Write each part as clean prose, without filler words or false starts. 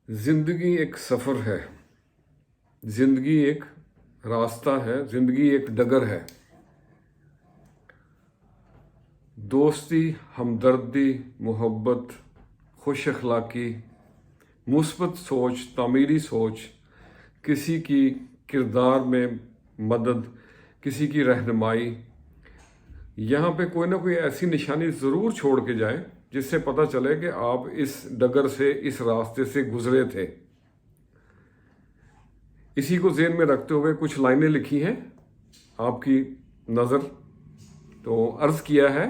ज़िंदगी एक सफ़र है, ज़िंदगी एक रास्ता है, ज़िंदगी एक डगर है। दोस्ती, हमदर्दी, मोहब्बत, खुश अखलाक़ी, मुस्बत सोच, तामीरी सोच, किसी की किरदार में मदद, किसी की रहनुमाई, यहाँ पे कोई ना कोई ऐसी निशानी ज़रूर छोड़ के जाए जिससे पता चले कि आप इस डगर से, इस रास्ते से गुजरे थे। इसी को ज़हन में रखते हुए कुछ लाइनें लिखी हैं आपकी नज़र। तो अर्ज़ किया है,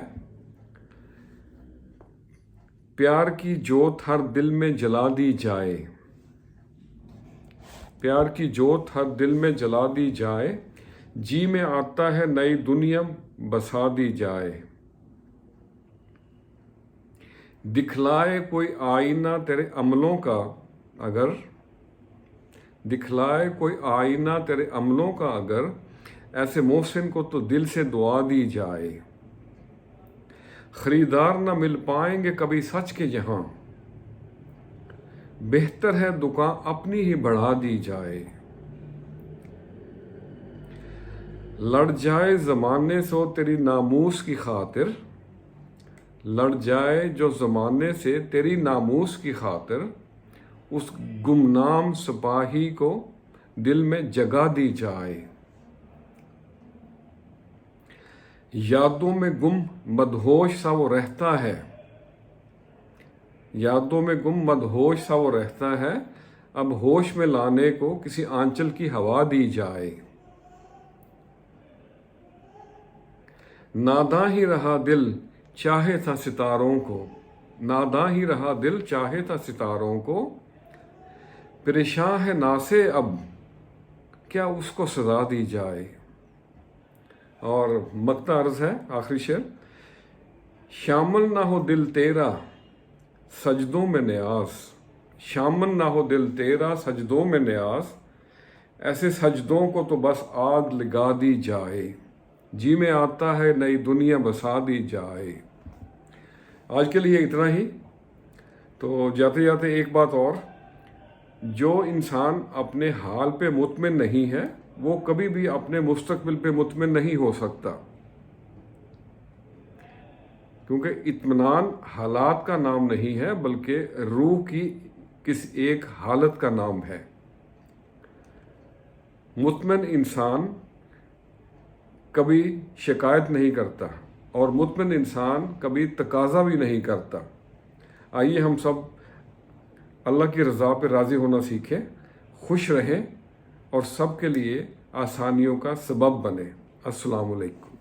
प्यार की जोत हर दिल में जला दी जाए, प्यार की जोत हर दिल में जला दी जाए, जी में आता है नई दुनिया बसा दी जाए। दिखलाए कोई आईना तेरे अमलों का अगर, दिखलाए कोई आईना तेरे अमलों का अगर, ऐसे मोहसिन को तो दिल से दुआ दी जाए। खरीदार न मिल पाएंगे कभी सच के यहाँ, बेहतर है दुकान अपनी ही बढ़ा दी जाए। लड़ जाए ज़माने से तेरी नामूस की खातिर, लड़ जाए जो ज़माने से तेरी नामूस की खातिर, उस गुमनाम सिपाही को दिल में जगह दी जाए। यादों में गुम मदहोश सा वो रहता है, यादों में गुम मदहोश सा वो रहता है, अब होश में लाने को किसी आंचल की हवा दी जाए। नादां ही रहा दिल चाहे था सितारों को, नादां ही रहा दिल चाहे था सितारों को, परेशान है ना से अब क्या उसको सजा दी जाए। और मक्ता अर्ज है आखिरी शेर, शामिल ना हो दिल तेरा सजदों में न्यास, शामिल ना हो दिल तेरा सजदों में न्यास, ऐसे सजदों को तो बस आग लगा दी जाए, जी में आता है नई दुनिया बसा दी जाए। आज के लिए इतना ही। तो जाते जाते एक बात और, जो इंसान अपने हाल पे मुतमिन नहीं है वो कभी भी अपने मुस्तकबिल पे मुतमिन नहीं हो सकता, क्योंकि इत्मीनान हालात का नाम नहीं है बल्कि रूह की किस एक हालत का नाम है। मुतमिन इंसान कभी शिकायत नहीं करता और मुतमिन इंसान कभी तकाजा भी नहीं करता। आइए हम सब अल्लाह की रज़ा पे राज़ी होना सीखें, खुश रहें और सब के लिए आसानियों का सबब बने। अस्सलामु अलैकुम।